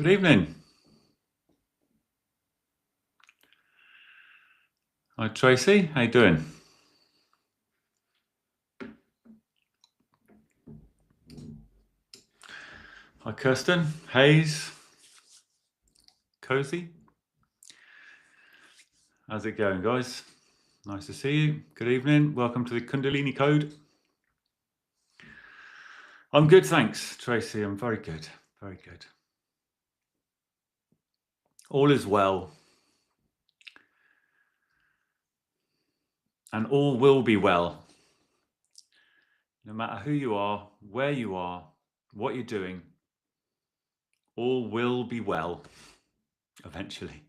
Good evening. Hi Tracy, how you doing? Hi Kirsten, Hayes, Cozy. How's it going, guys? Nice to see you. Good evening. Welcome to the Kundalini Code. I'm good, thanks, Tracy. I'm very good. Very good. All is well. And all will be well. No matter who you are, where you are, what you're doing, all will be well eventually.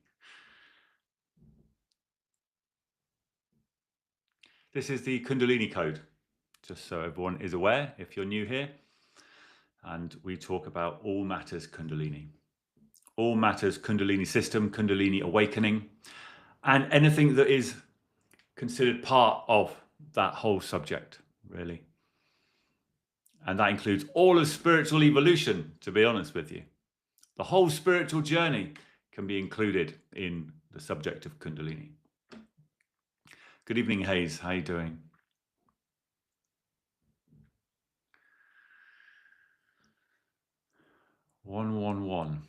This is the Kundalini Code, just so everyone is aware if you're new here. And we talk about all matters Kundalini. All matters Kundalini system, Kundalini awakening, and anything that is considered part of that whole subject, really. And that includes all of spiritual evolution, to be honest with you. The whole spiritual journey can be included in the subject of Kundalini. Good evening, Hayes. How are you doing? One.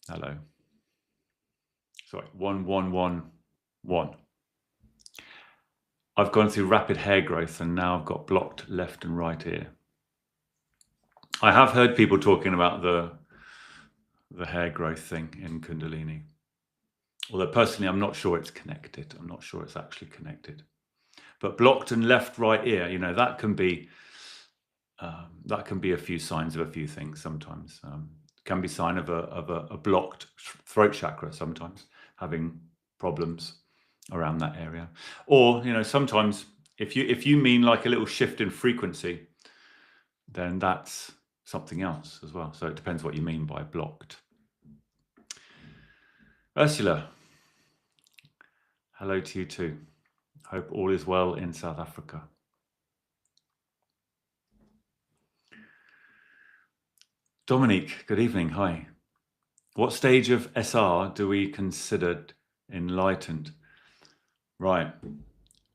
Hello. Sorry, 1111. I've gone through rapid hair growth and now I've got blocked left and right ear. I have heard people talking about the hair growth thing in Kundalini. Although personally, I'm not sure it's connected. I'm not sure it's actually connected. But blocked and left right ear, you know, that can be a few signs of a few things sometimes. Can be sign of a blocked throat chakra sometimes, having problems around that area. Or, you know, sometimes if you mean like a little shift in frequency, then that's something else as well. So it depends what you mean by blocked. Ursula, hello to you too. Hope all is well in South Africa. Dominique, good evening. Hi. What stage of SR do we consider enlightened? Right.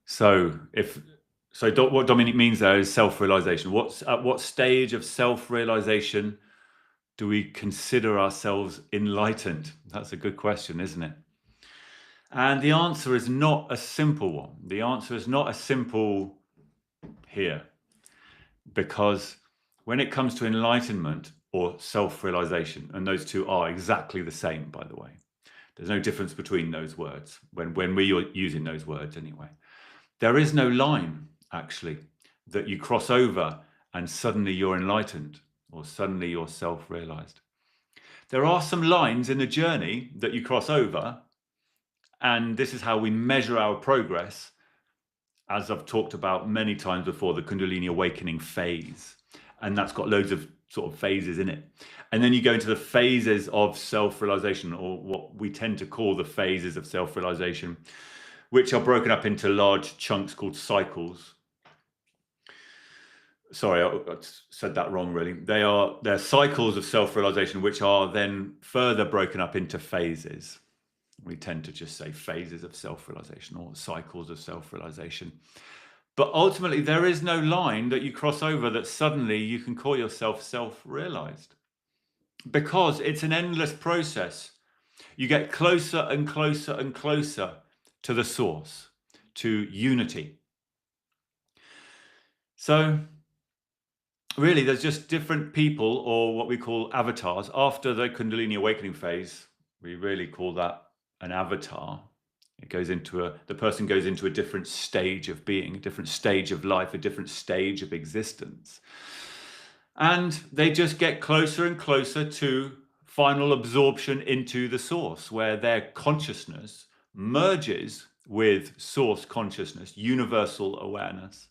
So what Dominique means there is self-realization. At what stage of self-realization do we consider ourselves enlightened? That's a good question, isn't it? And the answer is not a simple one. The answer is not a simple here, because when it comes to enlightenment or self-realization, and those two are exactly the same, by the way, there's no difference between those words when we're using those words anyway. There is no line, actually, that you cross over and suddenly you're enlightened or suddenly you're self-realized. There are some lines in the journey that you cross over, and this is how we measure our progress, as I've talked about many times before, the Kundalini awakening phase. And that's got loads of sort of phases in it. And then you go into the phases of self-realization, or what we tend to call the phases of self-realization, which are broken up into large chunks called cycles. Sorry, I said that wrong, really. They're cycles of self-realization, which are then further broken up into phases. We tend to just say phases of self-realization or cycles of self-realization. But ultimately, there is no line that you cross over that suddenly you can call yourself self-realized, because it's an endless process. You get closer and closer and closer to the source, to unity. So really, there's just different people, or what we call avatars. After the Kundalini awakening phase, we really call that an avatar. It goes into the person goes into a different stage of being, a different stage of life, a different stage of existence. And they just get closer and closer to final absorption into the source, where their consciousness merges with source consciousness, universal awareness.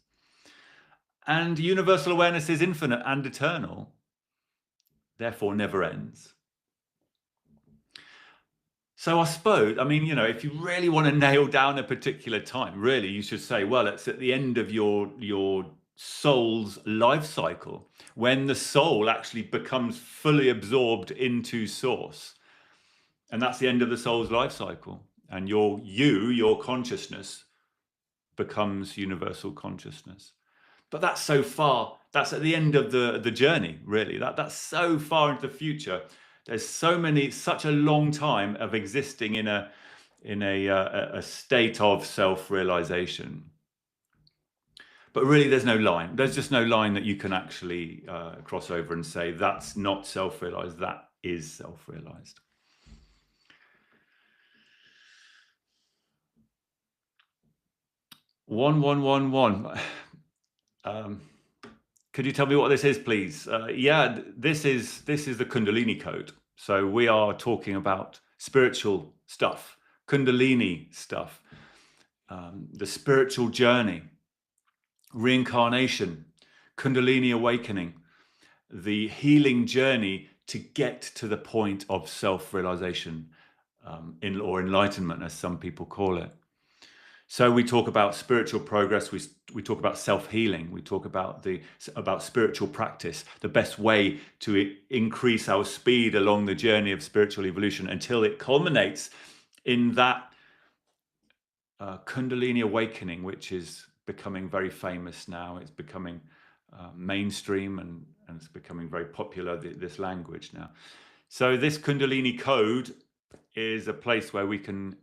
And universal awareness is infinite and eternal, therefore never ends. So I suppose, I mean, you know, if you really want to nail down a particular time, really, you should say, well, it's at the end of your soul's life cycle, when the soul actually becomes fully absorbed into source. And that's the end of the soul's life cycle. And your consciousness becomes universal consciousness. But that's so far, that's at the end of the journey, really. That's so far into the future. There's such a long time of existing in a state of self-realization. But really, there's no line. There's just no line that you can actually cross over and say, that's not self-realized, that is self-realized. One. Could you tell me what this is, please? Yeah, this is the Kundalini Code. So we are talking about spiritual stuff, Kundalini stuff, the spiritual journey, reincarnation, Kundalini awakening, the healing journey to get to the point of self-realization, or enlightenment, as some people call it. So we talk about spiritual progress. We talk about self-healing. We talk about spiritual practice, the best way to increase our speed along the journey of spiritual evolution until it culminates in that Kundalini awakening, which is becoming very famous now. It's becoming mainstream and it's becoming very popular, this language now. So this Kundalini Code is a place where we can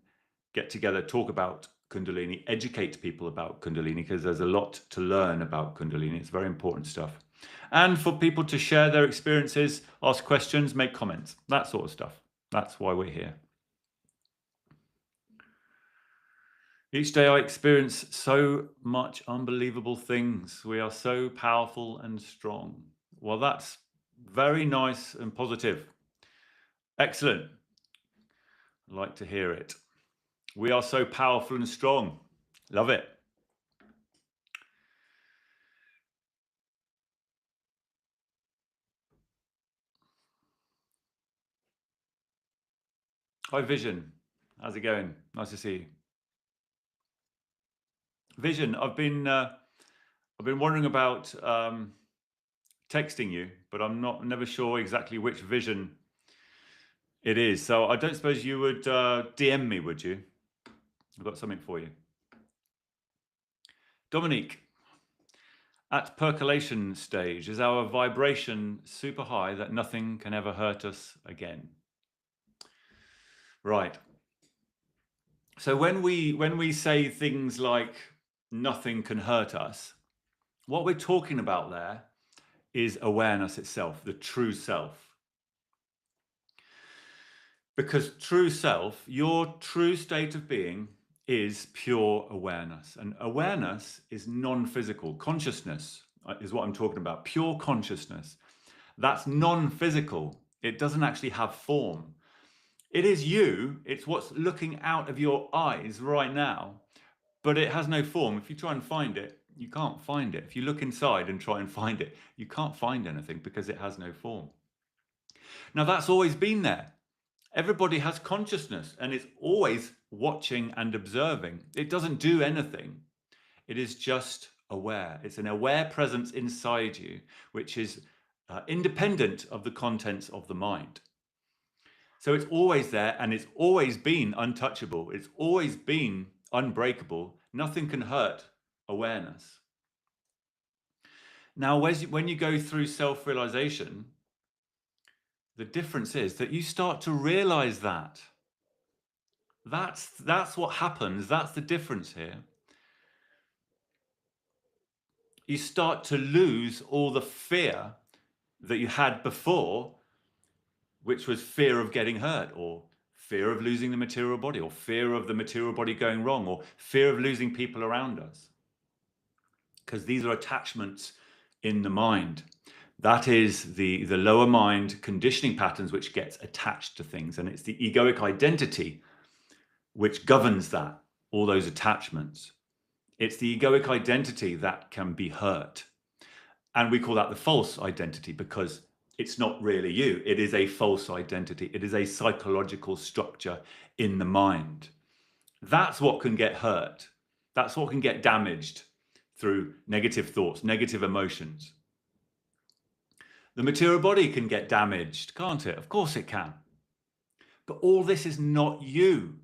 get together, talk about Kundalini, educate people about Kundalini, because there's a lot to learn about Kundalini. It's very important stuff. And for people to share their experiences, ask questions, make comments, that sort of stuff. That's why we're here. Each day I experience so much unbelievable things. We are so powerful and strong. Well, that's very nice and positive. Excellent. I'd like to hear it. We are so powerful and strong. Love it. Hi, Vision. How's it going? Nice to see you. Vision, I've been wondering about texting you, but I'm never sure exactly which Vision it is. So I don't suppose you would DM me, would you? I've got something for you. Dominique, at percolation stage, is our vibration super high that nothing can ever hurt us again? Right. So when we say things like nothing can hurt us, what we're talking about there is awareness itself, the true self. Because true self, your true state of being, is pure awareness. And awareness is non-physical. Consciousness is what I'm talking about. Pure consciousness. That's non-physical. It doesn't actually have form. It is you. It's what's looking out of your eyes right now, but it has no form. If you try and find it, you can't find it. If you look inside and try and find it, you can't find anything because it has no form. Now, that's always been there. Everybody has consciousness and it's always watching and observing. It doesn't do anything. It is just aware. It's an aware presence inside you, which is independent of the contents of the mind. So it's always there and it's always been untouchable. It's always been unbreakable. Nothing can hurt awareness. Now, when you go through self-realization, the difference is that you start to realize that. That's what happens. That's the difference here. You start to lose all the fear that you had before, which was fear of getting hurt, or fear of losing the material body, or fear of the material body going wrong, or fear of losing people around us. Because these are attachments in the mind. That is the lower mind conditioning patterns which gets attached to things. And it's the egoic identity which governs that, all those attachments. It's the egoic identity that can be hurt. And we call that the false identity because it's not really you. It is a false identity. It is a psychological structure in the mind. That's what can get hurt. That's what can get damaged through negative thoughts, negative emotions. The material body can get damaged, can't it? Of course it can. But all this is not you.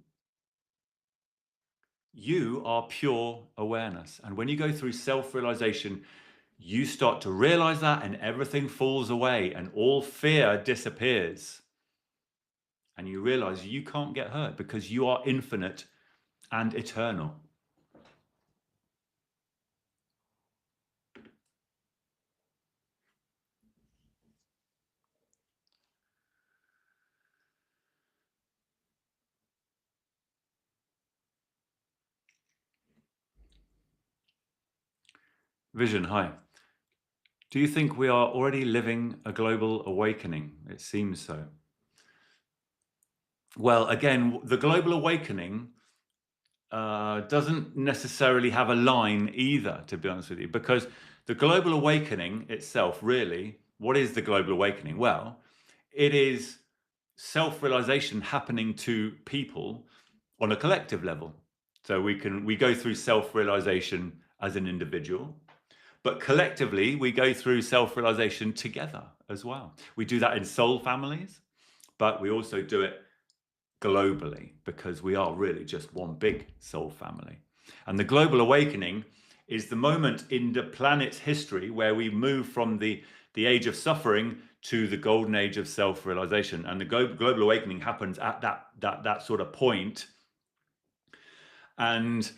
You are pure awareness. And when you go through self-realization, you start to realize that, and everything falls away and all fear disappears. And you realize you can't get hurt because you are infinite and eternal. Vision, hi. Do you think we are already living a global awakening? It seems so. Well, again, the global awakening doesn't necessarily have a line either, to be honest with you, because the global awakening itself, really, what is the global awakening? Well, it is self-realization happening to people on a collective level. So we go through self-realization as an individual, but collectively we go through self-realization together as well. We do that in soul families, but we also do it globally because we are really just one big soul family. And the global awakening is the moment in the planet's history where we move from the age of suffering to the golden age of self-realization. And the global awakening happens at that sort of point. And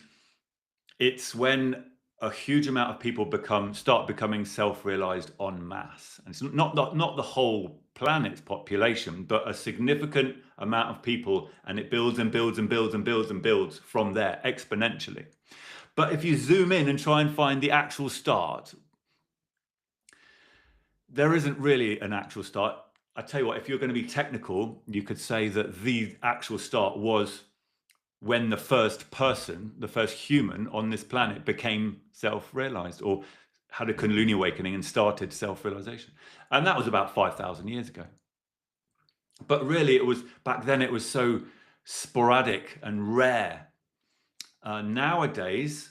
it's when a huge amount of people start becoming self-realized en masse. And it's not the whole planet's population, but a significant amount of people, and it builds and builds and builds and builds and builds from there exponentially. But if you zoom in and try and find the actual start, there isn't really an actual start. I tell you what, if you're going to be technical, you could say that the actual start was when the first person, the first human on this planet became self-realized or had a Kundalini awakening and started self-realization. And that was about 5,000 years ago. But really, back then it was so sporadic and rare. Nowadays,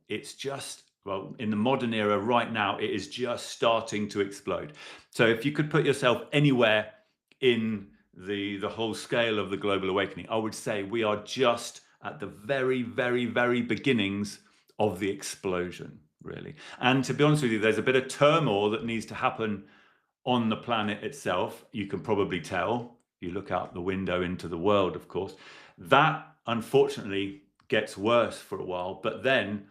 it's just, well, in the modern era right now, it is just starting to explode. So if you could put yourself anywhere in the whole scale of the global awakening, I would say we are just at the very, very, very beginnings of the explosion, really. And to be honest with you, there's a bit of turmoil that needs to happen on the planet itself. You can probably tell, you look out the window into the world, of course, that unfortunately gets worse for a while, but then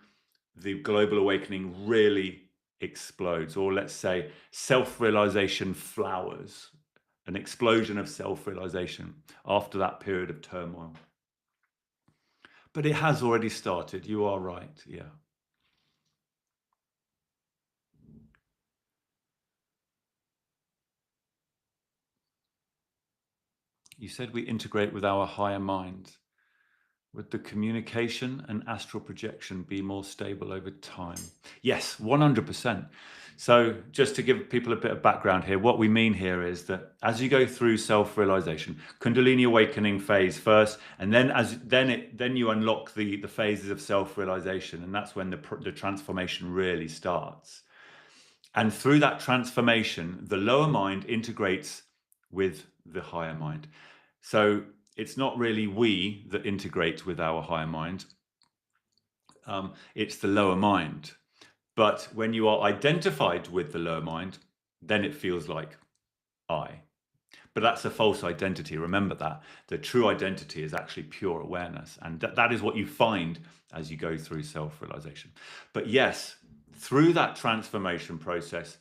the global awakening really explodes, or let's say self-realization flowers, an explosion of self-realization after that period of turmoil. But it has already started, you are right, yeah. You said we integrate with our higher mind. Would the communication and astral projection be more stable over time? Yes, 100%. So just to give people a bit of background here, what we mean here is that as you go through self-realization, Kundalini awakening phase first, and then you unlock the phases of self-realization, and that's when the transformation really starts. And through that transformation, the lower mind integrates with the higher mind. So it's not really we that integrate with our higher mind. It's the lower mind. But when you are identified with the lower mind, then it feels like I. But that's a false identity. Remember that. The true identity is actually pure awareness. And that is what you find as you go through self-realization. But yes, through that transformation process,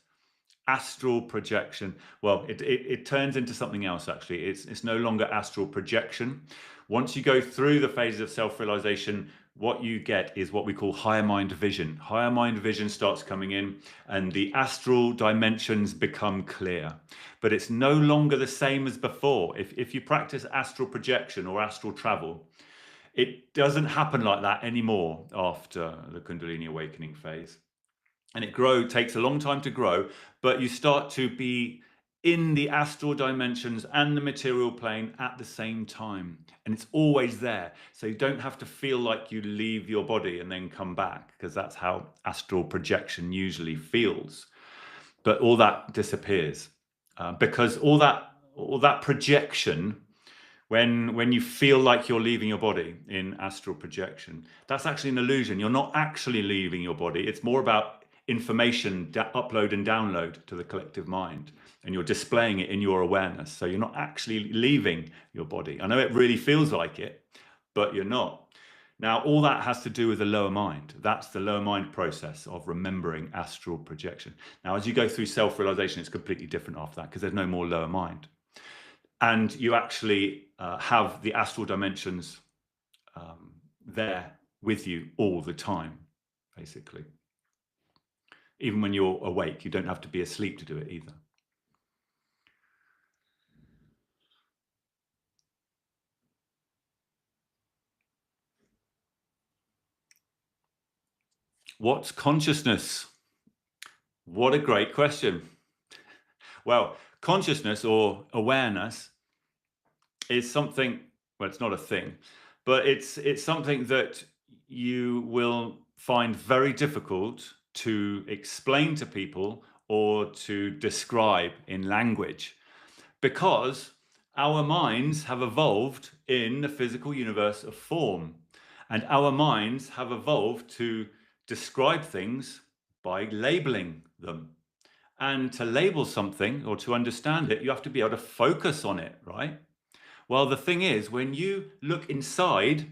astral projection, well, it turns into something else, actually. It's no longer astral projection. Once you go through the phases of self-realization, what you get is what we call higher mind vision. Higher mind vision starts coming in and the astral dimensions become clear. But it's no longer the same as before. If you practice astral projection or astral travel, it doesn't happen like that anymore after the Kundalini awakening phase. And it takes a long time to grow, but you start to be in the astral dimensions and the material plane at the same time. And it's always there. So you don't have to feel like you leave your body and then come back, because that's how astral projection usually feels. But all that disappears because all that projection When you feel like you're leaving your body in astral projection, that's actually an illusion. You're not actually leaving your body. It's more about information upload and download to the collective mind, and you're displaying it in your awareness. So you're not actually leaving your body. I know it really feels like it, but you're not. Now, all that has to do with the lower mind. That's the lower mind process of remembering astral projection. Now, as you go through self-realization, it's completely different after that, because there's no more lower mind. And you actually have the astral dimensions there with you all the time, basically. Even when you're awake, you don't have to be asleep to do it either. What's consciousness? What a great question. Well, consciousness or awareness is something, well, it's not a thing, but it's something that you will find very difficult to explain to people or to describe in language, because our minds have evolved in the physical universe of form, and our minds have evolved to describe things by labeling them. And to label something or to understand it, you have to be able to focus on it, right? Well, the thing is, when you look inside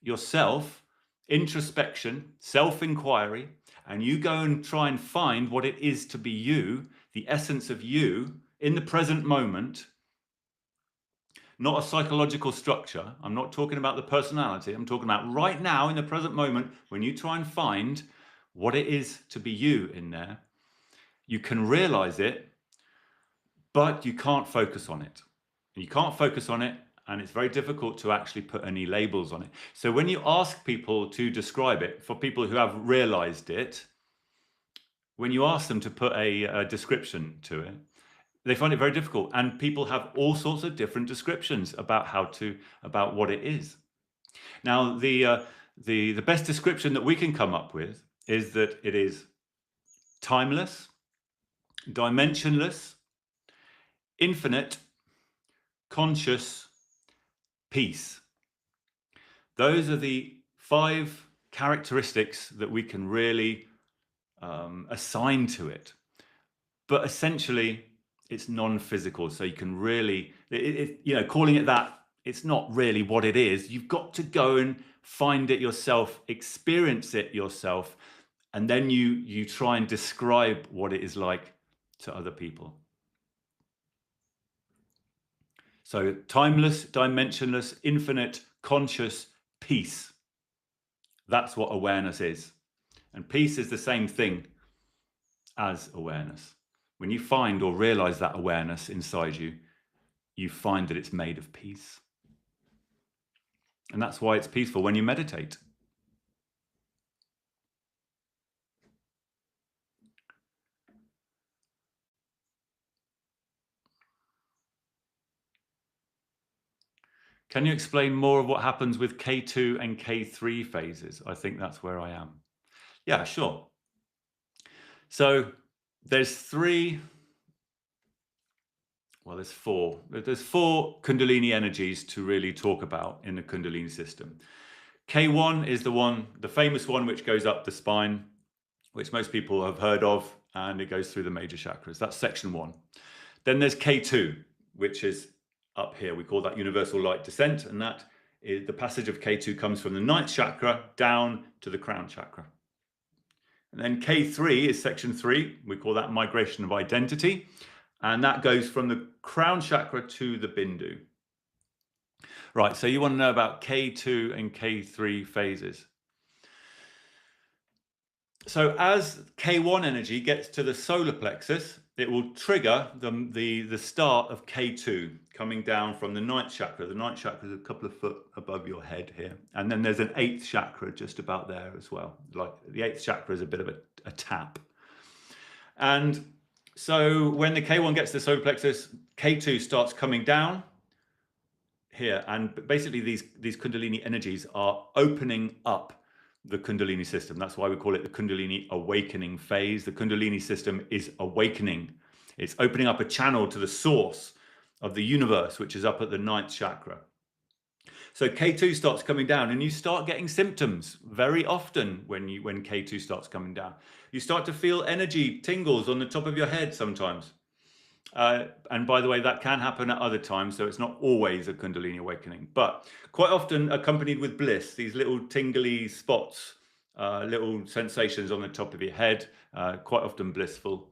yourself, introspection, self-inquiry, and you go and try and find what it is to be you, the essence of you in the present moment, not a psychological structure. I'm not talking about the personality. I'm talking about right now in the present moment, when you try and find what it is to be you in there, you can realize it, but you can't focus on it. You can't focus on it, and it's very difficult to actually put any labels on it. So when you ask people to describe it, for people who have realized it, when you ask them to put a description to it, they find it very difficult, and people have all sorts of different descriptions about about what it is. Now, the best description that we can come up with is that it is timeless, dimensionless, infinite, conscious, peace. Those are the 5 characteristics that we can really assign to it. But essentially, it's non-physical, so you can really, calling it that, it's not really what it is. You've got to go and find it yourself, experience it yourself, and then you try and describe what it is like to other people. So timeless, dimensionless, infinite, conscious, peace. That's what awareness is. And peace is the same thing as awareness. When you find or realize that awareness inside you, you find that it's made of peace. And that's why it's peaceful when you meditate. Can you explain more of what happens with K2 and K3 phases? I think that's where I am. Yeah, sure. So there's 4. There's 4 Kundalini energies to really talk about in the Kundalini system. K1 is the famous one, which goes up the spine, which most people have heard of, and it goes through the major chakras. That's section 1. Then there's K2, which is up here. We call that universal light descent, and that is the passage of K2 comes from the 9th chakra down to the crown chakra. And then K3 is section 3. We call that migration of identity, and that goes from the crown chakra to the bindu. Right, so you want to know about K2 and K3 phases. So as K1 energy gets to the solar plexus, it will trigger the start of K2 coming down from the 9th chakra. The 9th chakra is a couple of foot above your head here. And then there's an 8th chakra just about there as well. Like the 8th chakra is a bit of a tap. And so when the K1 gets to the solar plexus, K2 starts coming down here. And basically these Kundalini energies are opening up the Kundalini system. That's why we call it the Kundalini awakening phase. The Kundalini system is awakening. It's opening up a channel to the source of the universe, which is up at the 9th chakra. So K2 starts coming down, and you start getting symptoms very often when K2 starts coming down. You start to feel energy tingles on the top of your head sometimes. And by the way, that can happen at other times, so it's not always a Kundalini awakening, but quite often accompanied with bliss, these little tingly spots, little sensations on the top of your head, quite often blissful.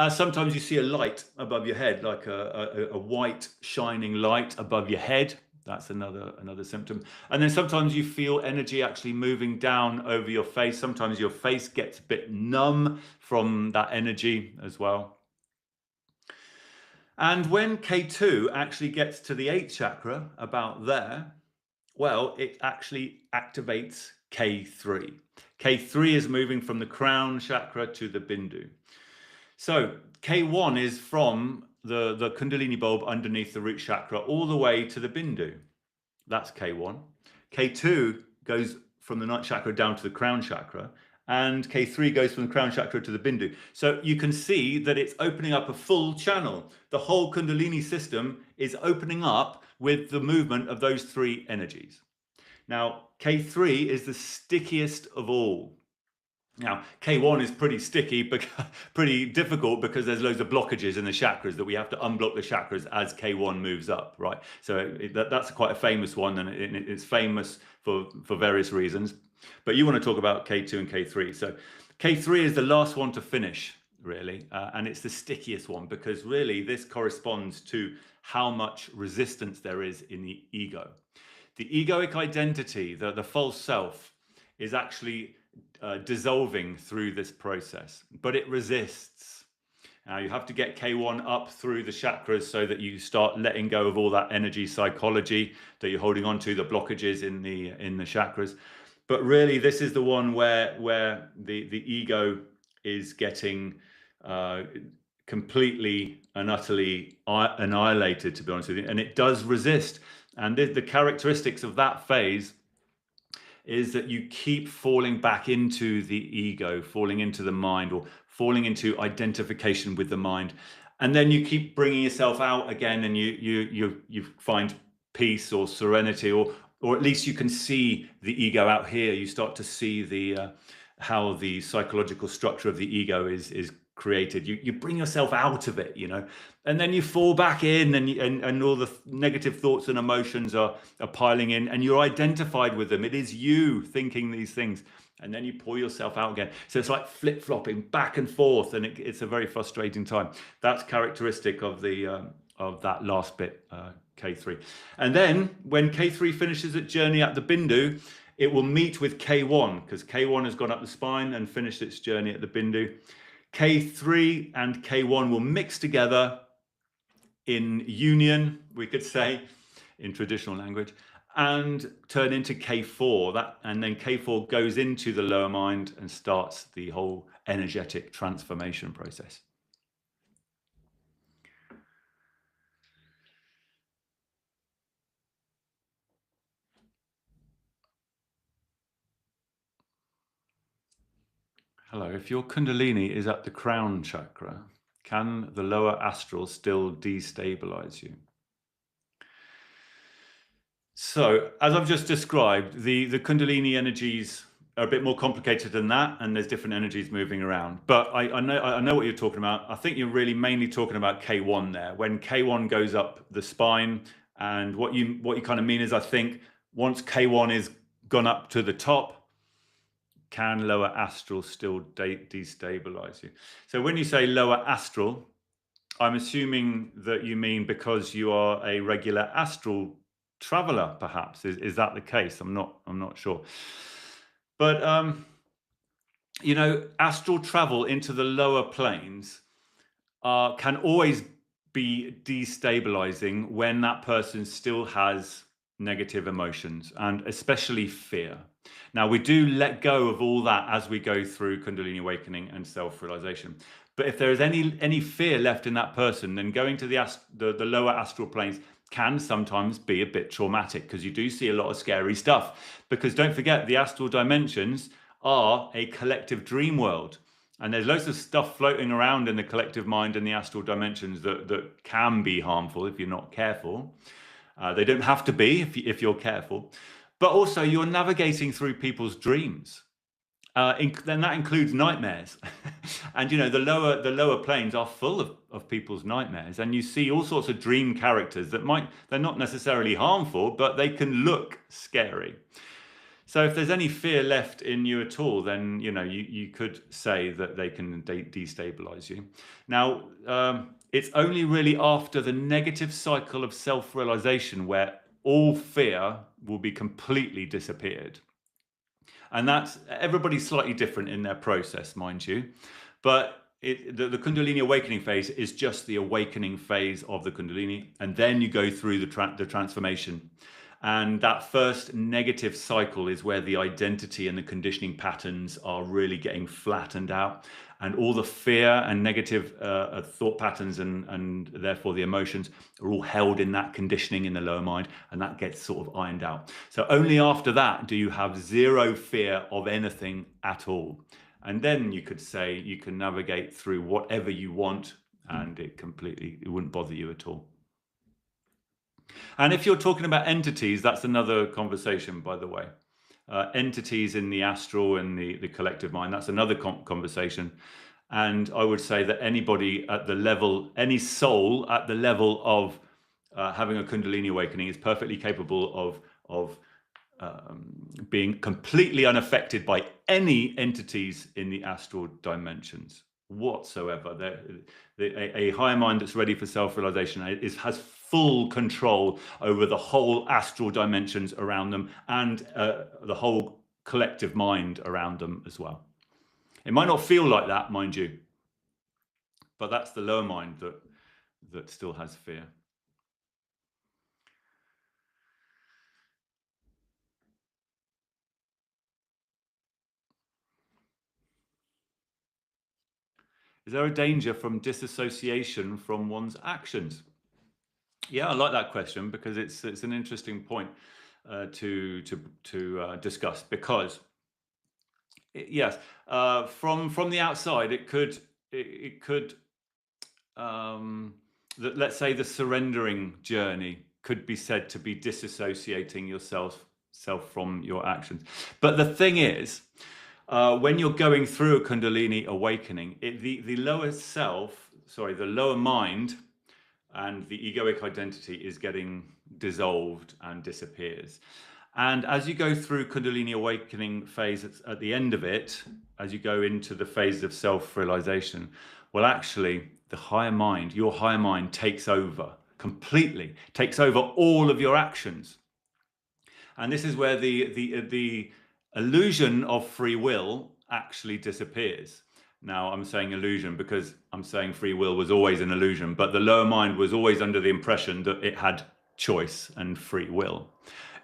Sometimes you see a light above your head, like a white shining light above your head. That's another symptom. And then sometimes you feel energy actually moving down over your face. Sometimes your face gets a bit numb from that energy as well. And when K2 actually gets to the 8th chakra, about there, well, it actually activates K3. K3 is moving from the crown chakra to the Bindu. So K1 is from the Kundalini bulb underneath the root chakra all the way to the Bindu. That's K1. K2 goes from the 9th chakra down to the crown chakra, and K3 goes from the crown chakra to the Bindu. So you can see that it's opening up a full channel. The whole Kundalini system is opening up with the movement of those 3 energies. Now, K3 is the stickiest of all. Now, K1 is pretty sticky, pretty difficult, because there's loads of blockages in the chakras that we have to unblock the chakras as K1 moves up, right? So that's quite a famous one, and it's famous for various reasons. But you want to talk about K2 and K3. So K3 is the last one to finish, really, and it's the stickiest one, because really this corresponds to how much resistance there is in the ego. The egoic identity, the false self, is actually dissolving through this process, but it resists. Now you have to get K1 up through the chakras so that you start letting go of all that energy psychology that you're holding on to, the blockages in the chakras. But really, this is the one where the ego is getting completely and utterly annihilated, to be honest with you, and it does resist. And the characteristics of that phase is that you keep falling back into the ego, falling into the mind, or falling into identification with the mind. And then you keep bringing yourself out again, and you find peace or serenity, or at least you can see the ego out here. You start to see how the psychological structure of the ego is created. You bring yourself out of it, and then you fall back in, and all the negative thoughts and emotions are piling in, and you're identified with them. It is you thinking these things, and then you pull yourself out again. So it's like flip-flopping back and forth, and it's a very frustrating time. That's characteristic of that last bit, K3. And then when K3 finishes its journey at the Bindu, it will meet with K1, because K1 has gone up the spine and finished its journey at the Bindu. K3 and K1 will mix together in union, we could say, in traditional language, and turn into K4. And then K4 goes into the lower mind and starts the whole energetic transformation process. Hello, if your Kundalini is at the crown chakra, can the lower astral still destabilize you? So, as I've just described, the Kundalini energies are a bit more complicated than that, and there's different energies moving around. But I know what you're talking about. I think you're really mainly talking about K1 there. When K1 goes up the spine, and what you kind of mean is, I think once K1 is gone up to the top, can lower astral still destabilize you? So when you say lower astral, I'm assuming that you mean because you are a regular astral traveler, perhaps. Is that the case? I'm not sure. But astral travel into the lower planes can always be destabilizing when that person still has negative emotions, and especially fear. Now, we do let go of all that as we go through Kundalini awakening and self-realization. But if there is any fear left in that person, then going to the lower astral planes can sometimes be a bit traumatic, because you do see a lot of scary stuff. Because don't forget, the astral dimensions are a collective dream world. And there's loads of stuff floating around in the collective mind and the astral dimensions that can be harmful if you're not careful. They don't have to be if you're careful. But also you're navigating through people's dreams. Then that includes nightmares. And you know, the lower planes are full of people's nightmares. And you see all sorts of dream characters that they're not necessarily harmful, but they can look scary. So if there's any fear left in you at all, then you know you could say that they can destabilize you. Now, it's only really after the negative cycle of self-realization where all fear will be completely disappeared. And that's, everybody's slightly different in their process, mind you. But the Kundalini awakening phase is just the awakening phase of the Kundalini. And then you go through the transformation. And that first negative cycle is where the identity and the conditioning patterns are really getting flattened out. And all the fear and negative thought patterns and therefore the emotions are all held in that conditioning in the lower mind, and that gets sort of ironed out. So only after that do you have zero fear of anything at all. And then you could say you can navigate through whatever you want, and it wouldn't bother you at all. And if you're talking about entities, that's another conversation, by the way. Entities in the astral and the collective mind, that's another conversation. And I would say that anybody at the level, any soul at the level of having a Kundalini awakening is perfectly capable of being completely unaffected by any entities in the astral dimensions whatsoever. A higher mind that's ready for self-realization has full control over the whole astral dimensions around them and the whole collective mind around them as well. It might not feel like that, mind you, but that's the lower mind that still has fear. Is there a danger from disassociation from one's actions? Yeah, I like that question because it's an interesting point to discuss, because yes, from the outside it could let's say the surrendering journey could be said to be disassociating yourself from your actions. But the thing is, when you're going through a Kundalini awakening, the lower self, sorry, the lower mind and the egoic identity is getting dissolved and disappears. And as you go through Kundalini awakening phase, at the end of it, as you go into the phase of self-realization, well, actually, the higher mind, your higher mind takes over completely, takes over all of your actions. And this is where the illusion of free will actually disappears. Now, I'm saying illusion because I'm saying free will was always an illusion, but the lower mind was always under the impression that it had choice and free will.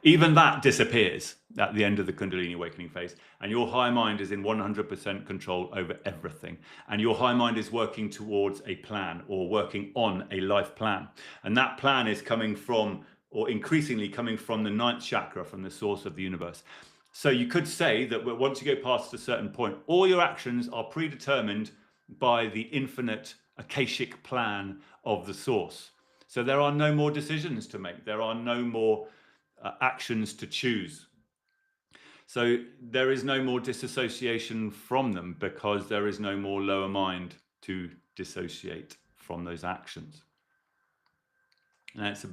Even that disappears at the end of the Kundalini awakening phase, and your high mind is in 100% control over everything. And your high mind is working towards a plan, or working on a life plan. And that plan is coming from, or increasingly coming from, the ninth chakra, from the source of the universe. So you could say that once you go past a certain point, all your actions are predetermined by the infinite Akashic plan of the source. So there are no more decisions to make. There are no more actions to choose. So there is no more disassociation from them, because there is no more lower mind to dissociate from those actions. And it's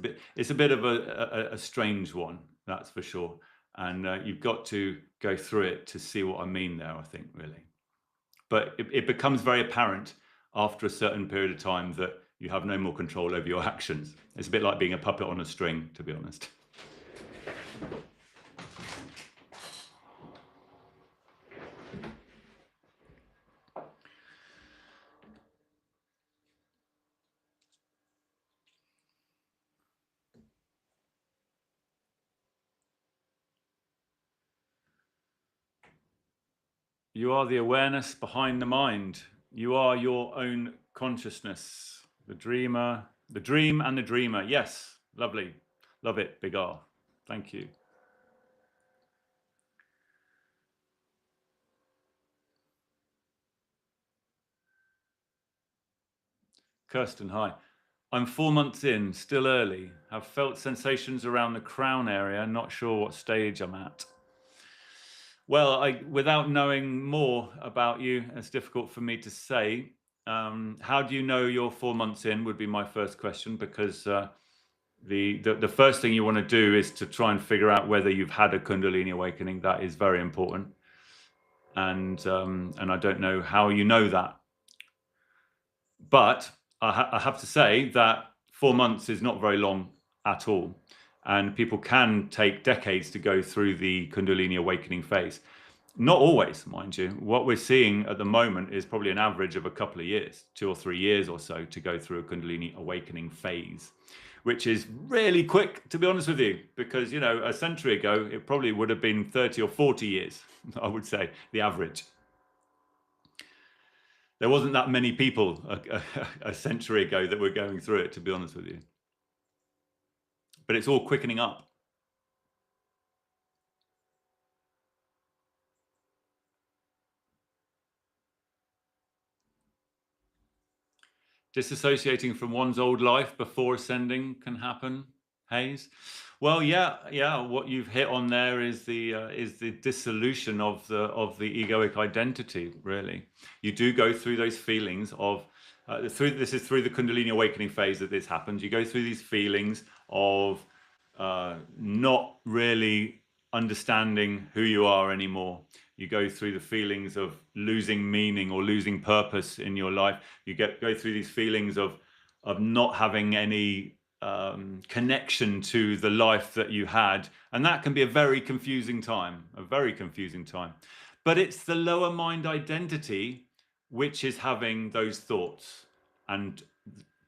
a bit of a strange one, that's for sure. And you've got to go through it to see what I mean there, I think, really. But it becomes very apparent after a certain period of time that you have no more control over your actions. It's a bit like being a puppet on a string, to be honest. You are the awareness behind the mind. You are your own consciousness. The dreamer, the dream and the dreamer. Yes, lovely. Love it, Big R. Thank you. Kirsten, hi. I'm 4 months in, still early. Have felt sensations around the crown area, not sure what stage I'm at. Well, without knowing more about you, it's difficult for me to say. How do you know you're 4 months in would be my first question, because the first thing you want to do is to try and figure out whether you've had a Kundalini awakening. That is very important. And I don't know how you know that. But I have to say that 4 months is not very long at all. And people can take decades to go through the Kundalini awakening phase. Not always, mind you. What we're seeing at the moment is probably an average of a couple of years, 2 or 3 years or so, to go through a Kundalini awakening phase, which is really quick, to be honest with you, because, a century ago, it probably would have been 30 or 40 years, I would say, the average. There wasn't that many people a century ago that were going through it, to be honest with you. But it's all quickening up. Disassociating from one's old life before ascending can happen, Hayes. Well, yeah. What you've hit on there is the dissolution of the egoic identity. Really, you do go through those feelings of this is through the Kundalini awakening phase that this happens. You go through these feelings of not really understanding who you are anymore. You go through the feelings of losing meaning or losing purpose in your life. You go through these feelings of not having any connection to the life that you had, and that can be a very confusing time. But it's the lower mind identity which is having those thoughts, and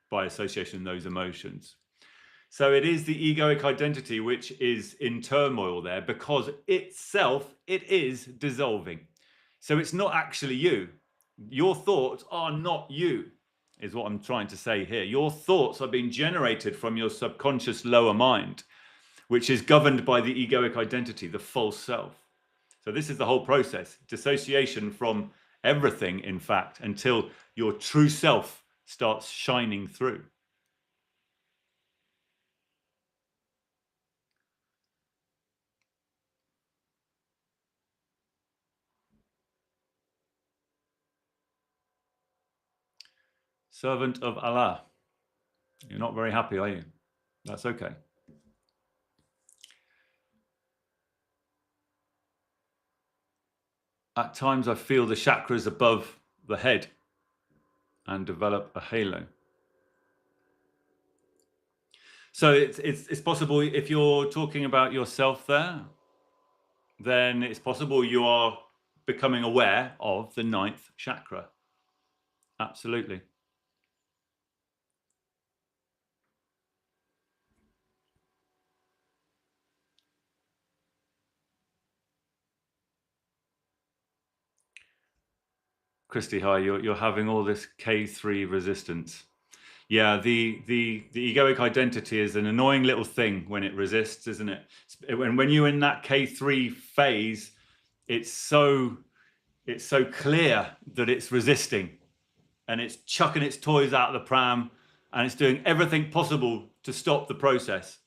by association, those emotions. So it is the egoic identity which is in turmoil there, because it is dissolving. So it's not actually you. Your thoughts are not you, is what I'm trying to say here. Your thoughts are being generated from your subconscious lower mind, which is governed by the egoic identity, the false self. So this is the whole process, dissociation from everything, in fact, until your true self starts shining through. Servant of Allah. You're not very happy, are you? That's okay. At times I feel the chakras above the head and develop a halo. So it's possible, if you're talking about yourself there, then it's possible you are becoming aware of the 9th chakra. Absolutely. Christy, hi. You're having all this K3 resistance. Yeah, the egoic identity is an annoying little thing when it resists, isn't it? When you're in that K3 phase, it's so clear that it's resisting, and it's chucking its toys out of the pram, and it's doing everything possible to stop the process.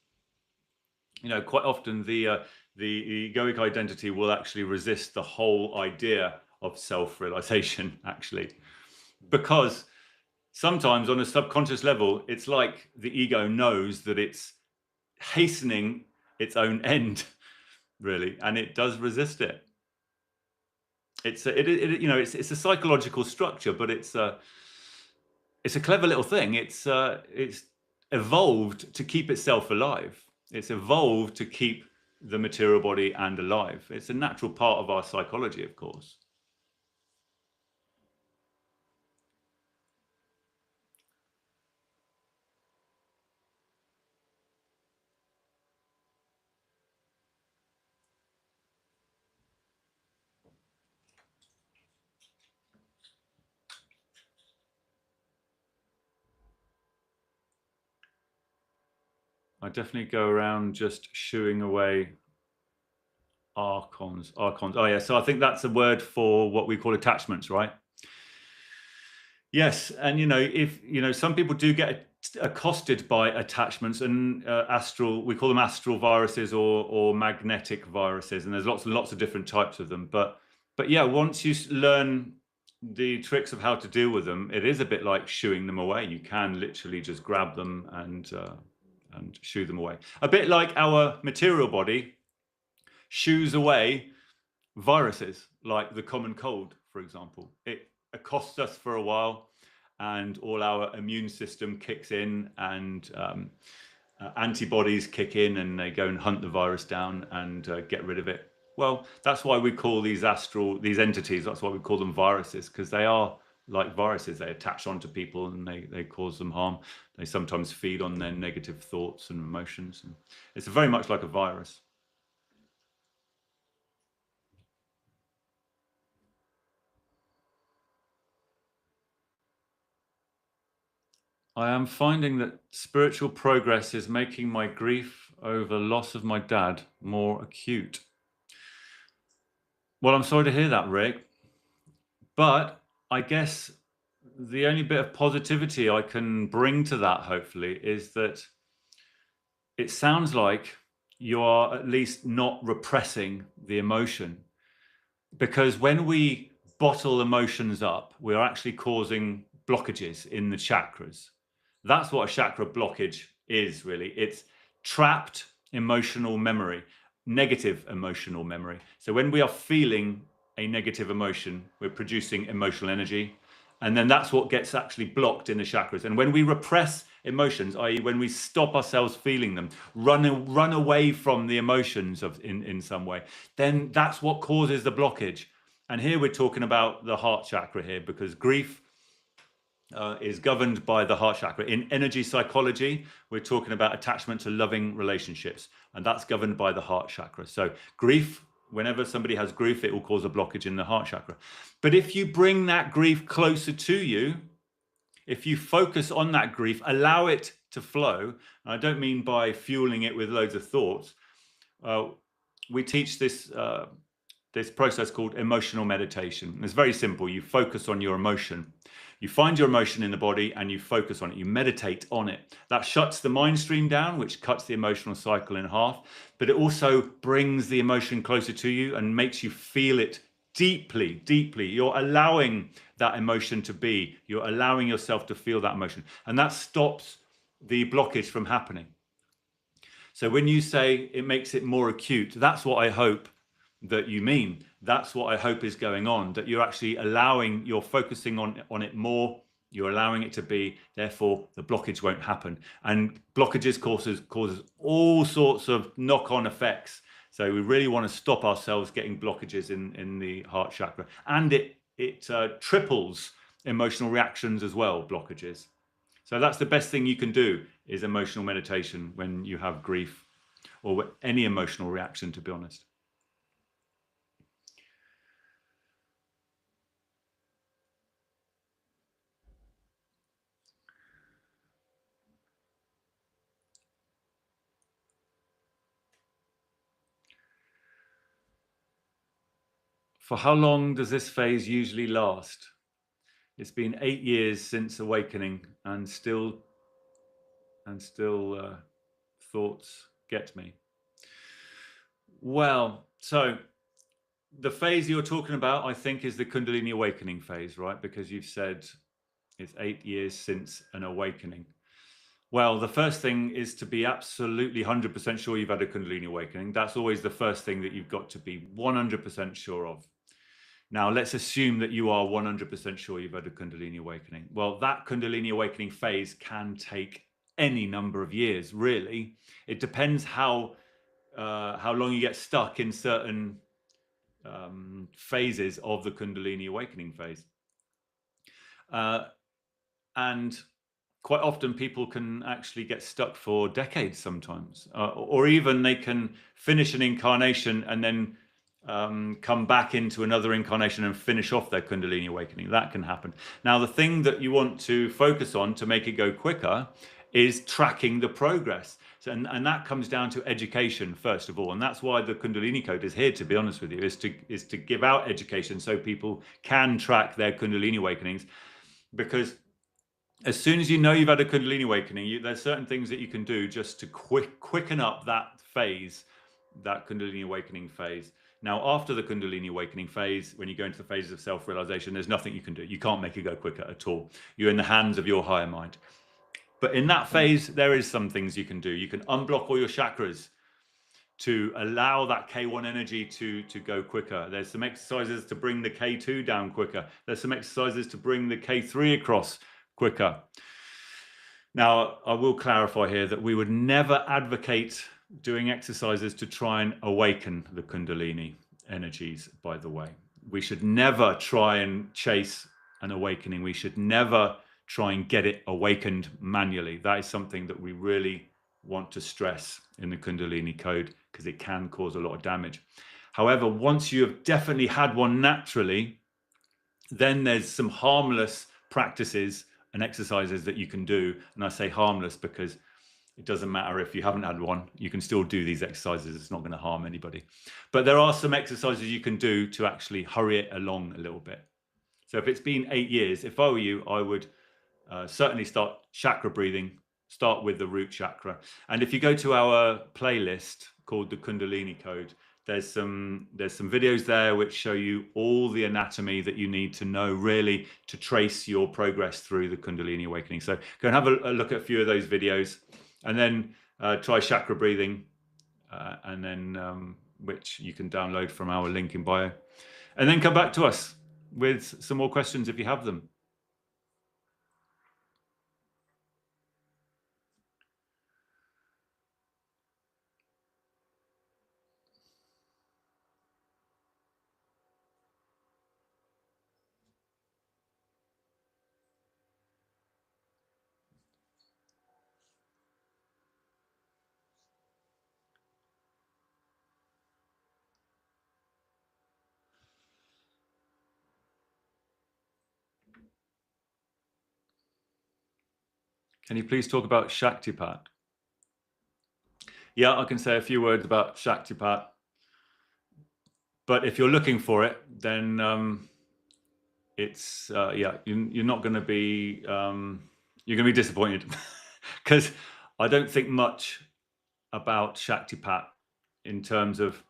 Quite often the egoic identity will actually resist the whole idea of self-realization, actually, because sometimes on a subconscious level, it's like the ego knows that it's hastening its own end, really, and it does resist it. It's a psychological structure, but it's a clever little thing. It's evolved to keep itself alive. It's evolved to keep the material body and alive. It's a natural part of our psychology, of course. I definitely go around just shooing away archons. Oh yeah, so I think that's a word for what we call attachments, right? Yes, and if some people do get accosted by attachments and astral, we call them astral viruses or magnetic viruses, and there's lots and lots of different types of them. But yeah, once you learn the tricks of how to deal with them, it is a bit like shooing them away. You can literally just grab them and shoo them away. A bit like our material body shoos away viruses like the common cold, for example. It accosts us for a while, and all our immune system kicks in, and antibodies kick in, and they go and hunt the virus down and get rid of it. Well, that's why we call these entities, that's why we call them viruses, because they are like viruses. They attach onto people and they cause them harm. They sometimes feed on their negative thoughts and emotions. And it's very much like a virus. I am finding that spiritual progress is making my grief over loss of my dad more acute. Well, I'm sorry to hear that, Rick. But I guess the only bit of positivity I can bring to that, hopefully, is that it sounds like you are at least not repressing the emotion. Because when we bottle emotions up, we are actually causing blockages in the chakras. That's what a chakra blockage is, really. It's trapped emotional memory, negative emotional memory. So when we are feeling a negative emotion, we're producing emotional energy. And then that's what gets actually blocked in the chakras. And when we repress emotions, i.e., when we stop ourselves feeling them, run away from the emotions in some way, then that's what causes the blockage. And here we're talking about the heart chakra here, because grief is governed by the heart chakra. In energy psychology, we're talking about attachment to loving relationships, and that's governed by the heart chakra. So grief, whenever somebody has grief, it will cause a blockage in the heart chakra. But if you bring that grief closer to you, if you focus on that grief, allow it to flow, and I don't mean by fueling it with loads of thoughts. We teach this process called emotional meditation. It's very simple. You focus on your emotion. You find your emotion in the body and you focus on it. You meditate on it. That shuts the mind stream down, which cuts the emotional cycle in half, but it also brings the emotion closer to you and makes you feel it deeply, deeply. You're allowing that emotion to be. You're allowing yourself to feel that emotion. And that stops the blockage from happening. So when you say it makes it more acute, that's what I hope that you mean. That's what I hope is going on, that you're actually you're focusing on it more, you're allowing it to be, therefore the blockage won't happen. And blockages causes all sorts of knock-on effects. So we really want to stop ourselves getting blockages in the heart chakra. And it triples emotional reactions as well, blockages. So that's the best thing you can do, is emotional meditation when you have grief or any emotional reaction, to be honest. For how long does this phase usually last? It's been 8 years since awakening, and still thoughts get me. Well, so the phase you're talking about, I think, is the Kundalini awakening phase, right? Because you've said it's 8 years since an awakening. Well, the first thing is to be absolutely 100% sure you've had a Kundalini awakening. That's always the first thing that you've got to be 100% sure of. Now, let's assume that you are 100% sure you've had a Kundalini awakening. Well, that Kundalini awakening phase can take any number of years, really. It depends how long you get stuck in certain phases of the Kundalini awakening phase. And quite often people can actually get stuck for decades sometimes, or even they can finish an incarnation and then come back into another incarnation and finish off their Kundalini awakening. That can happen. Now, the thing that you want to focus on to make it go quicker is tracking the progress. So, and that comes down to education, first of all. And that's why the Kundalini Code is here, to be honest with you, is to give out education so people can track their Kundalini awakenings. because as soon as you know you've had a Kundalini awakening, there's certain things that you can do just to quicken up that phase, that Kundalini awakening phase. Now, after the Kundalini awakening phase, when you go into the phases of self-realization, there's nothing you can do. You can't make it go quicker at all. You're in the hands of your higher mind. But in that phase, there is some things you can do. You can unblock all your chakras to allow that K1 energy to go quicker. There's some exercises to bring the K2 down quicker. There's some exercises to bring the K3 across quicker. Now, I will clarify here that we would never advocate doing exercises to try and awaken the Kundalini energies, by the way. We should never try and chase an awakening. We should never try and get it awakened manually. That is something that we really want to stress in the Kundalini Code, because it can cause a lot of damage. However, once you have definitely had one naturally, then there's some harmless practices and exercises that you can do. And I say harmless because it doesn't matter if you haven't had one, you can still do these exercises. It's not going to harm anybody. But there are some exercises you can do to actually hurry it along a little bit. So if it's been 8 years, if I were you, I would certainly start chakra breathing, start with the root chakra. And if you go to our playlist called the Kundalini Code, there's some videos there which show you all the anatomy that you need to know really to trace your progress through the Kundalini awakening. So go and have a look at a few of those videos, and then try chakra breathing, and then which you can download from our link in bio, and then come back to us with some more questions if you have them. Can you please talk about Shaktipat? Yeah, I can say a few words about Shaktipat. But if you're looking for it, then it's yeah, you're not going to be you're going to be disappointed because I don't think much about Shaktipat in terms of,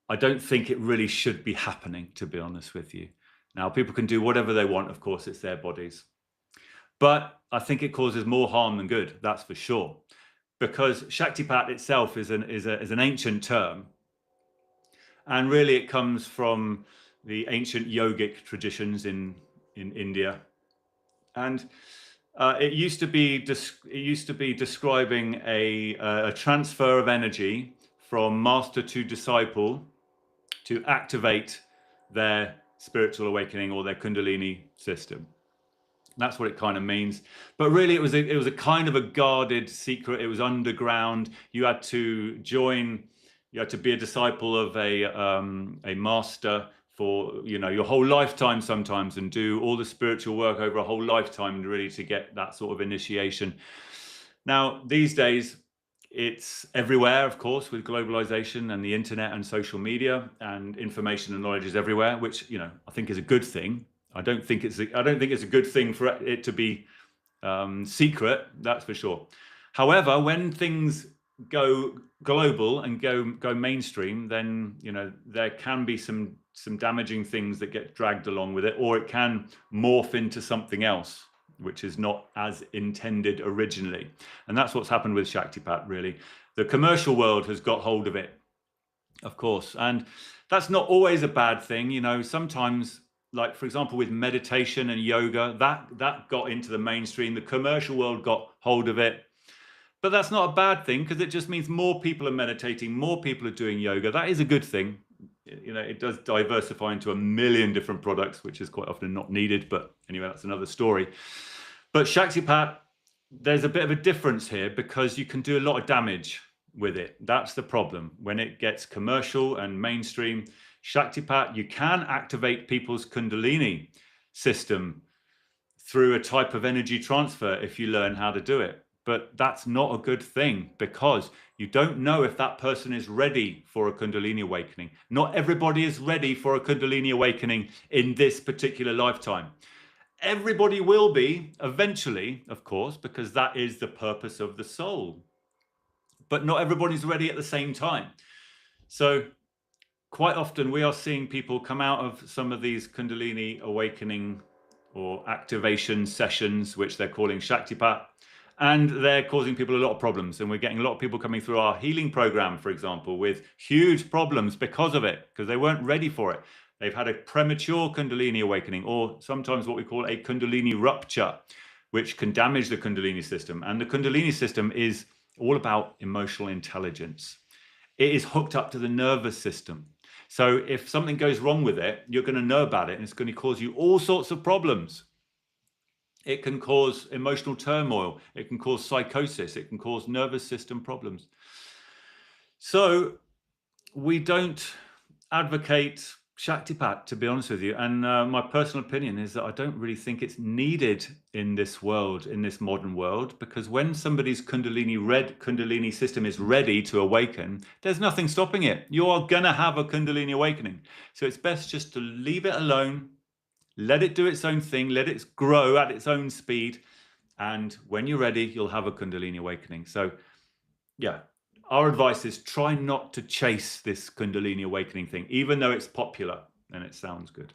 I don't think it really should be happening, to be honest with you. Now, people can do whatever they want, of course, it's their bodies. But I think it causes more harm than good, that's for sure. Because Shaktipat itself is an ancient term. And really it comes from the ancient yogic traditions in India. And it used to be describing a transfer of energy from master to disciple to activate their spiritual awakening or their Kundalini system. That's what it kind of means. But really, it was a kind of a guarded secret. It was underground. You had to join. You had to be a disciple of a master for your whole lifetime sometimes, and do all the spiritual work over a whole lifetime, really, to get that sort of initiation. Now, these days, it's everywhere, of course, with globalization and the internet and social media, and information and knowledge is everywhere, which I think is a good thing. I don't think it's a good thing for it to be secret, that's for sure. However, when things go global and go mainstream, then there can be some damaging things that get dragged along with it, or it can morph into something else which is not as intended originally. And that's what's happened with Shaktipat, really. The commercial world has got hold of it, of course, and that's not always a bad thing. Sometimes, like for example with meditation and yoga, that got into the mainstream. The commercial world got hold of it, but that's not a bad thing, because it just means more people are meditating, more people are doing yoga. That is a good thing. It does diversify into a million different products, which is quite often not needed, but anyway, that's another story. But Shaktipat, there's a bit of a difference here, because you can do a lot of damage with it. That's the problem. When it gets commercial and mainstream, Shaktipat, you can activate people's Kundalini system through a type of energy transfer if you learn how to do it. But that's not a good thing, because you don't know if that person is ready for a Kundalini awakening. Not everybody is ready for a Kundalini awakening in this particular lifetime. Everybody will be eventually, of course, because that is the purpose of the soul. But not everybody's ready at the same time. So quite often we are seeing people come out of some of these Kundalini awakening or activation sessions, which they're calling Shaktipat, and they're causing people a lot of problems. And we're getting a lot of people coming through our healing program, for example, with huge problems because of it, because they weren't ready for it. They've had a premature Kundalini awakening, or sometimes what we call a Kundalini rupture, which can damage the Kundalini system. And the Kundalini system is all about emotional intelligence. It is hooked up to the nervous system. So if something goes wrong with it, you're going to know about it, and it's going to cause you all sorts of problems. It can cause emotional turmoil. It can cause psychosis. It can cause nervous system problems. So we don't advocate Shaktipat, to be honest with you. And my personal opinion is that I don't really think it's needed in this world, in this modern world, because when somebody's Kundalini system is ready to awaken, there's nothing stopping it. You are going to have a Kundalini awakening. So it's best just to leave it alone, let it do its own thing, let it grow at its own speed. And when you're ready, you'll have a Kundalini awakening. So yeah, our advice is try not to chase this Kundalini awakening thing, even though it's popular and it sounds good.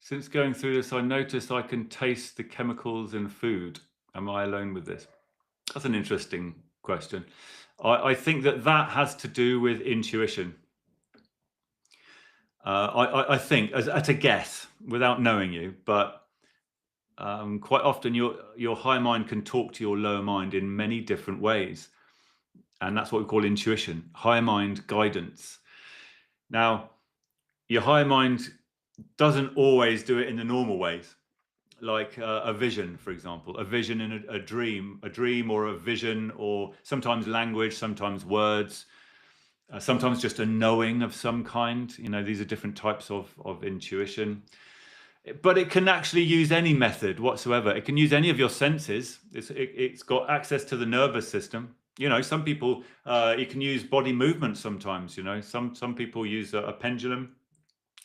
Since going through this, I noticed I can taste the chemicals in food. Am I alone with this? That's an interesting question. I think that has to do with intuition. I think, at a guess, without knowing you, but quite often your high mind can talk to your lower mind in many different ways. And that's what we call intuition, higher mind guidance. Now, your higher mind doesn't always do it in the normal ways, like a vision, for example, a vision in a dream or a vision, or sometimes language, sometimes words, sometimes just a knowing of some kind. You know, these are different types of intuition. But it can actually use any method whatsoever. It can use any of your senses. It's got access to the nervous system. You know, some people, you can use body movement sometimes. You know, some people use a pendulum.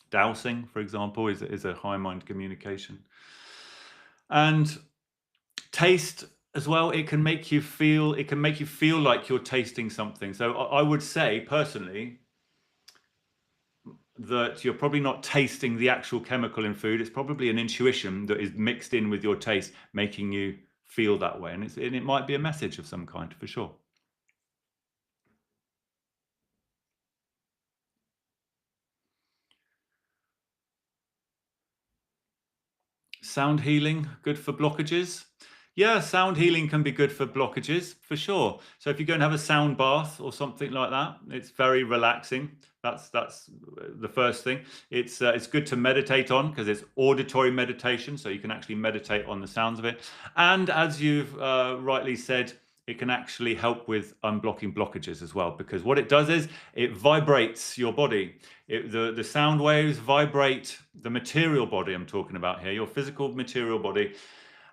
Dowsing, for example, is a high mind communication. And taste as well, it can make you feel like you're tasting something. So I would say personally that you're probably not tasting the actual chemical in food. It's probably an intuition that is mixed in with your taste, making you feel that way. And it might be a message of some kind, for sure. Sound healing, good for blockages. Yeah, sound healing can be good for blockages, for sure. So if you go and have a sound bath or something like that, it's very relaxing. That's the first thing. It's good to meditate on, because it's auditory meditation, so you can actually meditate on the sounds of it. And as you've rightly said, it can actually help with unblocking blockages as well, because what it does is it vibrates your body. The sound waves vibrate the material body I'm talking about here, your physical material body.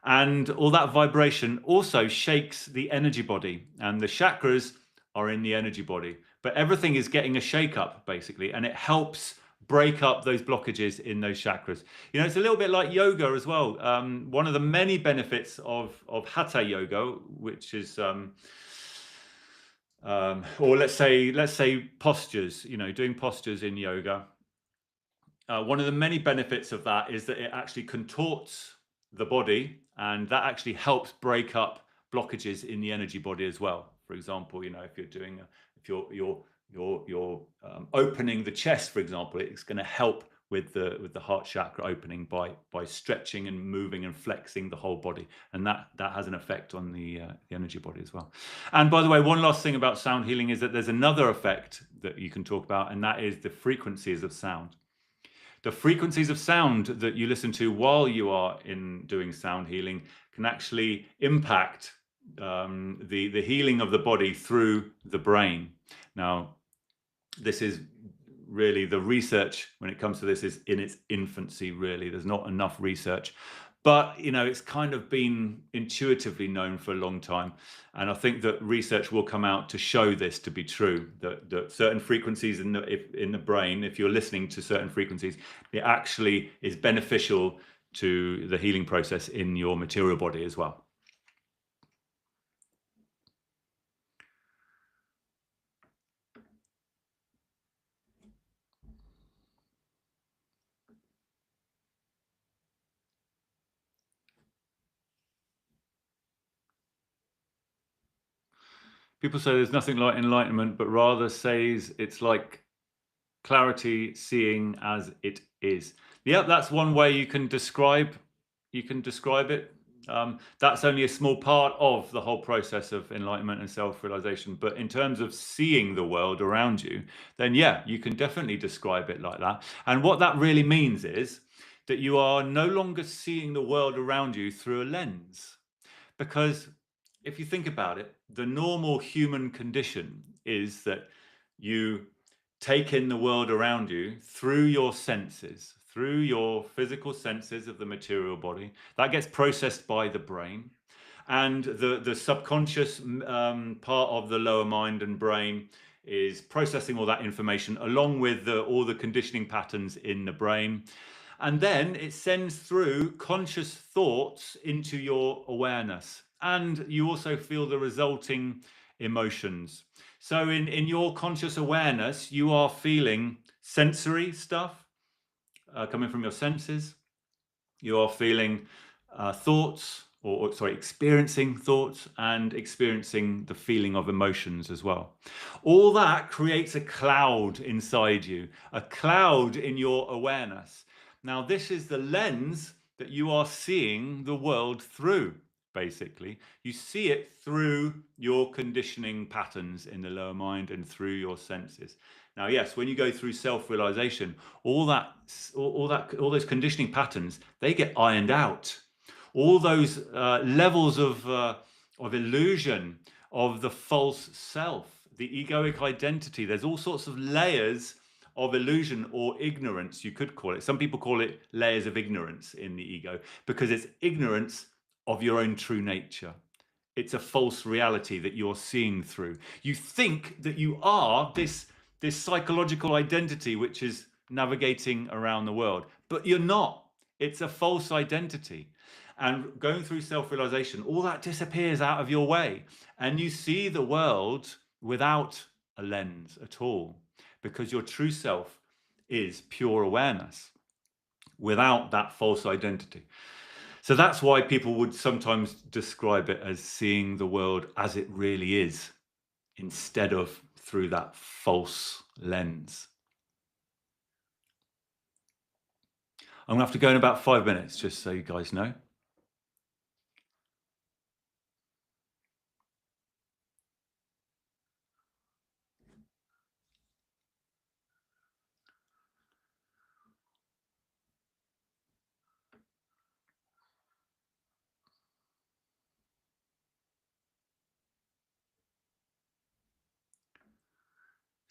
And all that vibration also shakes the energy body, and the chakras are in the energy body. But everything is getting a shake up, basically, and it helps break up those blockages in those chakras. You know, it's a little bit like yoga as well. One of the many benefits of hatha yoga, which is or let's say postures, you know, doing postures in yoga. One of the many benefits of that is that it actually contorts the body, and that actually helps break up blockages in the energy body as well. For example, you know, if you're doing, if you're opening the chest, for example, it's going to help with the heart chakra opening by stretching and moving and flexing the whole body, and that has an effect on the energy body as well. And by the way, one last thing about sound healing is that there's another effect that you can talk about, and that is the frequencies of sound. The frequencies of sound that you listen to while you are doing sound healing can actually impact the healing of the body through the brain. Now, this is really, the research when it comes to this is in its infancy, really. There's not enough research. But, it's kind of been intuitively known for a long time. And I think that research will come out to show this to be true, that certain frequencies in the brain, if you're listening to certain frequencies, it actually is beneficial to the healing process in your material body as well. People say there's nothing like enlightenment, but rather says it's like clarity, seeing as it is. Yeah, that's one way you can describe it. That's only a small part of the whole process of enlightenment and self-realization. But in terms of seeing the world around you, then yeah, you can definitely describe it like that. And what that really means is that you are no longer seeing the world around you through a lens. Because if you think about it, the normal human condition is that you take in the world around you through your senses, through your physical senses of the material body. That gets processed by the brain. And the subconscious part of the lower mind and brain is processing all that information along with all the conditioning patterns in the brain. And then it sends through conscious thoughts into your awareness. And you also feel the resulting emotions. So in your conscious awareness, you are feeling sensory stuff coming from your senses. You are feeling thoughts, experiencing thoughts and experiencing the feeling of emotions as well. All that creates a cloud inside you, a cloud in your awareness. Now, this is the lens that you are seeing the world through. Basically, you see it through your conditioning patterns in the lower mind and through your senses. Now, yes, when you go through self-realization, all those conditioning patterns, they get ironed out. All those levels of illusion, of the false self, the egoic identity. There's all sorts of layers of illusion or ignorance, you could call it. Some people call it layers of ignorance in the ego, because it's ignorance of your own true nature. It's a false reality that you're seeing through. You think that you are this psychological identity which is navigating around the world, but you're not. It's a false identity. And going through self-realization, all that disappears out of your way, and you see the world without a lens at all, because your true self is pure awareness without that false identity. So that's why people would sometimes describe it as seeing the world as it really is, instead of through that false lens. I'm gonna have to go in about 5 minutes, just so you guys know.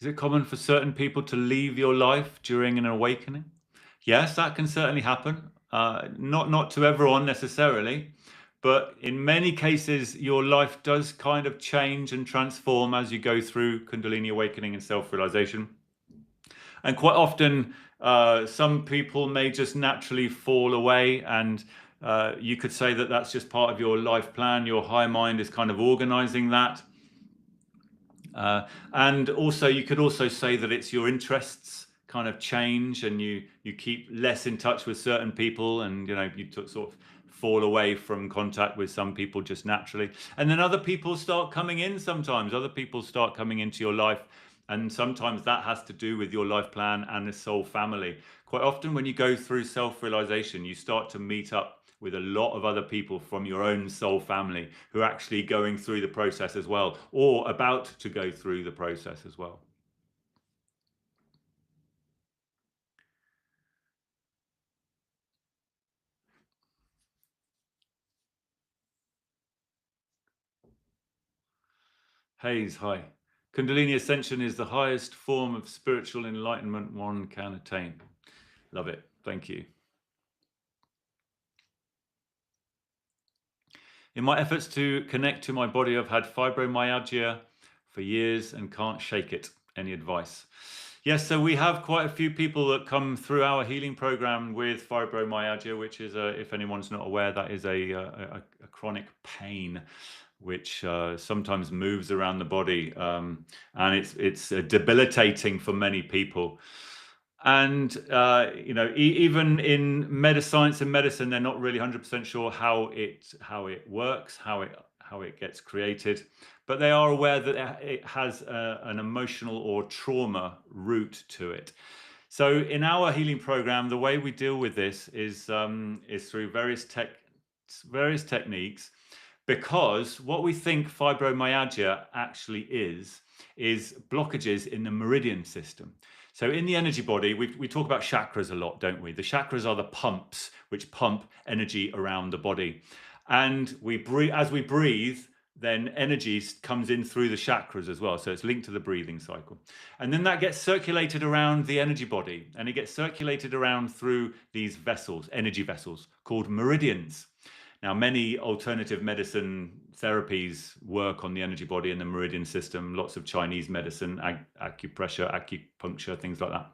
Is it common for certain people to leave your life during an awakening? Yes, that can certainly happen. Not to everyone necessarily, but in many cases, your life does kind of change and transform as you go through Kundalini awakening and self-realization. And quite often, some people may just naturally fall away, and you could say that that's just part of your life plan. Your higher mind is kind of organizing that. And also, you could also say that it's your interests kind of change, and you keep less in touch with certain people, and you sort of fall away from contact with some people just naturally. And then other people start coming in sometimes. Other people start coming into your life And sometimes that has to do with your life plan and the soul family. Quite often when you go through self-realization, you start to meet up with a lot of other people from your own soul family who are actually going through the process as well, or about to go through the process as well. Hayes, hi. Kundalini Ascension is the highest form of spiritual enlightenment one can attain. Love it. Thank you. In my efforts to connect to my body, I've had fibromyalgia for years and can't shake it. Any advice? Yes, so we have quite a few people that come through our healing program with fibromyalgia, which is, if anyone's not aware, that is a chronic pain which sometimes moves around the body, and it's debilitating for many people. And even in science and medicine, they're not really 100% sure how it works, how it gets created, but they are aware that it has an emotional or trauma root to it. So in our healing program, the way we deal with this is through various techniques, because what we think fibromyalgia actually is blockages in the meridian system. So in the energy body, we talk about chakras a lot, don't we? The chakras are the pumps which pump energy around the body. And as we breathe, then energy comes in through the chakras as well. So it's linked to the breathing cycle. And then that gets circulated around the energy body, and it gets circulated around through these vessels, energy vessels, called meridians. Now, many alternative medicine therapies work on the energy body and the meridian system, lots of Chinese medicine, acupressure, acupuncture, things like that.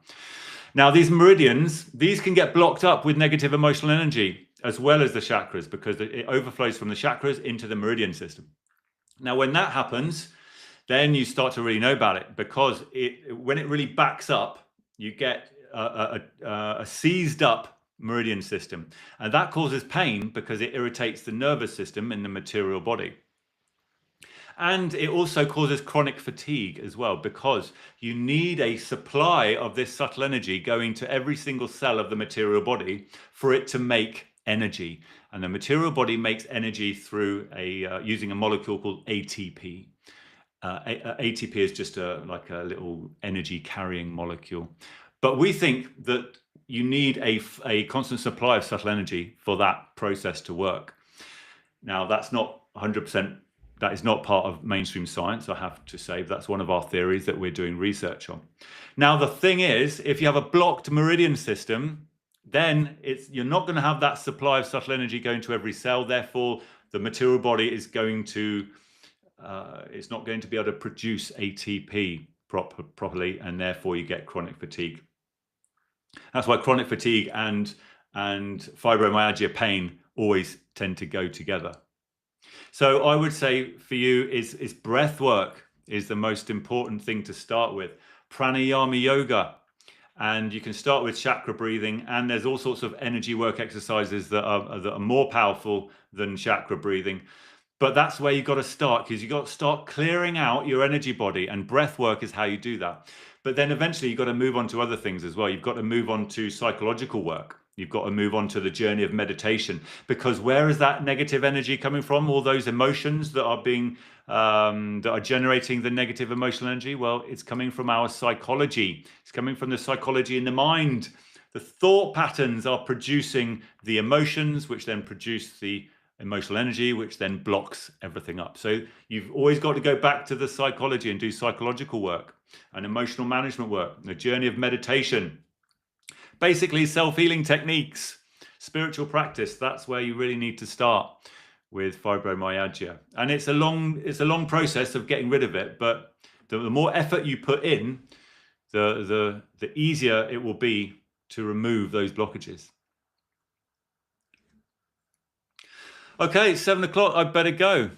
Now, these meridians, these can get blocked up with negative emotional energy, as well as the chakras, because it overflows from the chakras into the meridian system. Now, when that happens, then you start to really know about it, because when it really backs up, you get a seized up meridian system, and that causes pain because it irritates the nervous system in the material body. And it also causes chronic fatigue as well, because you need a supply of this subtle energy going to every single cell of the material body for it to make energy. And the material body makes energy through using a molecule called ATP. ATP is just like a little energy carrying molecule. But we think that you need a constant supply of subtle energy for that process to work. Now, that's not 100%, that is not part of mainstream science, I have to say. That's one of our theories that we're doing research on. Now, the thing is, if you have a blocked meridian system, then you're not going to have that supply of subtle energy going to every cell. Therefore, the material body is going to it's not going to be able to produce ATP properly, and therefore you get chronic fatigue. That's why chronic fatigue and fibromyalgia pain always tend to go together. So I would say for you is breath work is the most important thing to start with. Pranayama yoga, and you can start with chakra breathing, and there's all sorts of energy work exercises that are more powerful than chakra breathing. But that's where you've got to start, because you've got to start clearing out your energy body, and breath work is how you do that. But then eventually you've got to move on to other things as well. You've got to move on to psychological work. You've got to move on to the journey of meditation, because where is that negative energy coming from? All those emotions that are that are generating the negative emotional energy. Well, it's coming from our psychology. It's coming from the psychology in the mind. The thought patterns are producing the emotions, which then produce the emotional energy, which then blocks everything up. So you've always got to go back to the psychology and do psychological work and emotional management work, the journey of meditation, basically self-healing techniques, spiritual practice. That's where you really need to start with fibromyalgia. And it's a long process of getting rid of it, but the more effort you put in, the easier it will be to remove those blockages. Okay, 7 o'clock, I better go.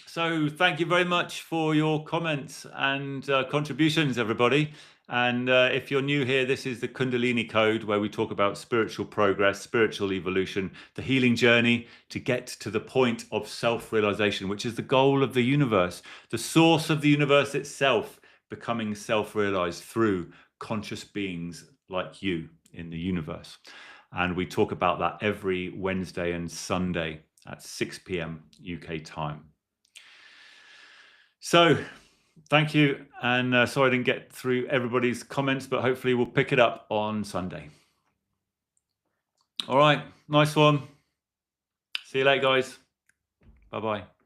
So thank you very much for your comments and contributions, everybody. And if you're new here, this is the Kundalini Code, where we talk about spiritual progress, spiritual evolution, the healing journey to get to the point of self-realization, which is the goal of the universe. The source of the universe itself becoming self-realized through conscious beings like you in the universe. And we talk about that every Wednesday and Sunday at 6 p.m. UK time. So thank you. And sorry I didn't get through everybody's comments, but hopefully we'll pick it up on Sunday. All right. Nice one. See you later, guys. Bye-bye.